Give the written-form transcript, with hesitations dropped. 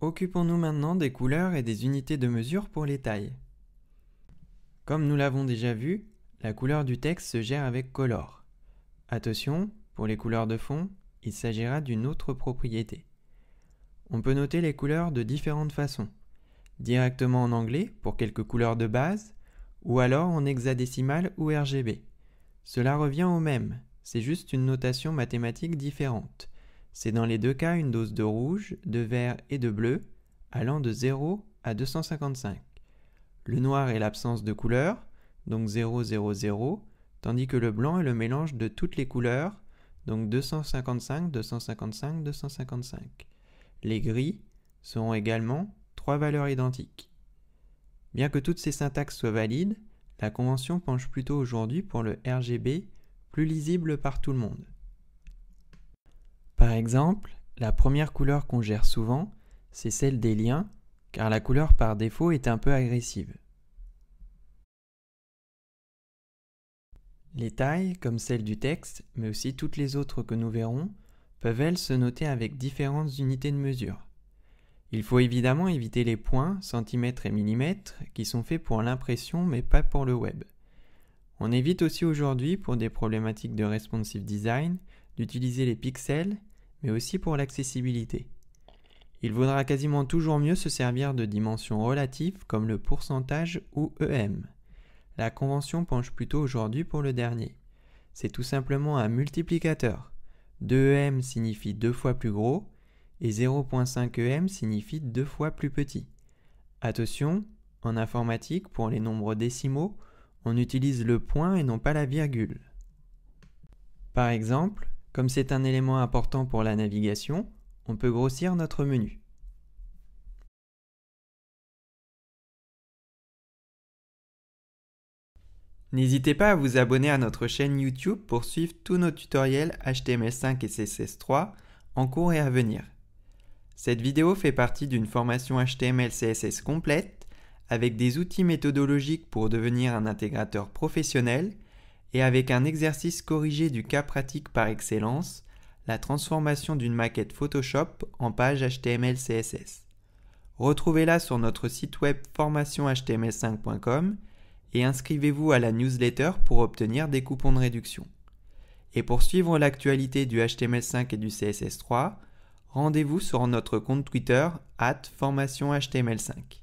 Occupons-nous maintenant des couleurs et des unités de mesure pour les tailles. Comme nous l'avons déjà vu, la couleur du texte se gère avec Color. Attention, pour les couleurs de fond, il s'agira d'une autre propriété. On peut noter les couleurs de différentes façons. Directement en anglais pour quelques couleurs de base, ou alors en hexadécimal ou RGB. Cela revient au même, c'est juste une notation mathématique différente. C'est dans les deux cas une dose de rouge, de vert et de bleu, allant de 0 à 255. Le noir est l'absence de couleur, donc 0, 0, 0, tandis que le blanc est le mélange de toutes les couleurs, donc 255, 255, 255. Les gris seront également 3 valeurs identiques. Bien que toutes ces syntaxes soient valides, la convention penche plutôt aujourd'hui pour le RGB, plus lisible par tout le monde. Par exemple, la première couleur qu'on gère souvent, c'est celle des liens, car la couleur par défaut est un peu agressive. Les tailles, comme celle du texte, mais aussi toutes les autres que nous verrons, peuvent elles se noter avec différentes unités de mesure. Il faut évidemment éviter les points, centimètres et millimètres, qui sont faits pour l'impression mais pas pour le web. On évite aussi aujourd'hui, pour des problématiques de responsive design, d'utiliser les pixels, mais aussi pour l'accessibilité. Il vaudra quasiment toujours mieux se servir de dimensions relatives comme le pourcentage ou EM. La convention penche plutôt aujourd'hui pour le dernier. C'est tout simplement un multiplicateur. 2EM signifie 2 fois plus gros et 0.5 EM signifie 2 fois plus petit. Attention, en informatique, pour les nombres décimaux, on utilise le point et non pas la virgule. Par exemple, comme c'est un élément important pour la navigation, on peut grossir notre menu. N'hésitez pas à vous abonner à notre chaîne YouTube pour suivre tous nos tutoriels HTML5 et CSS3 en cours et à venir. Cette vidéo fait partie d'une formation HTML-CSS complète avec des outils méthodologiques pour devenir un intégrateur professionnel et avec un exercice corrigé du cas pratique par excellence, la transformation d'une maquette Photoshop en page HTML-CSS. Retrouvez-la sur notre site web formationhtml5.com et inscrivez-vous à la newsletter pour obtenir des coupons de réduction. Et pour suivre l'actualité du HTML5 et du CSS3, rendez-vous sur notre compte Twitter @formationhtml5.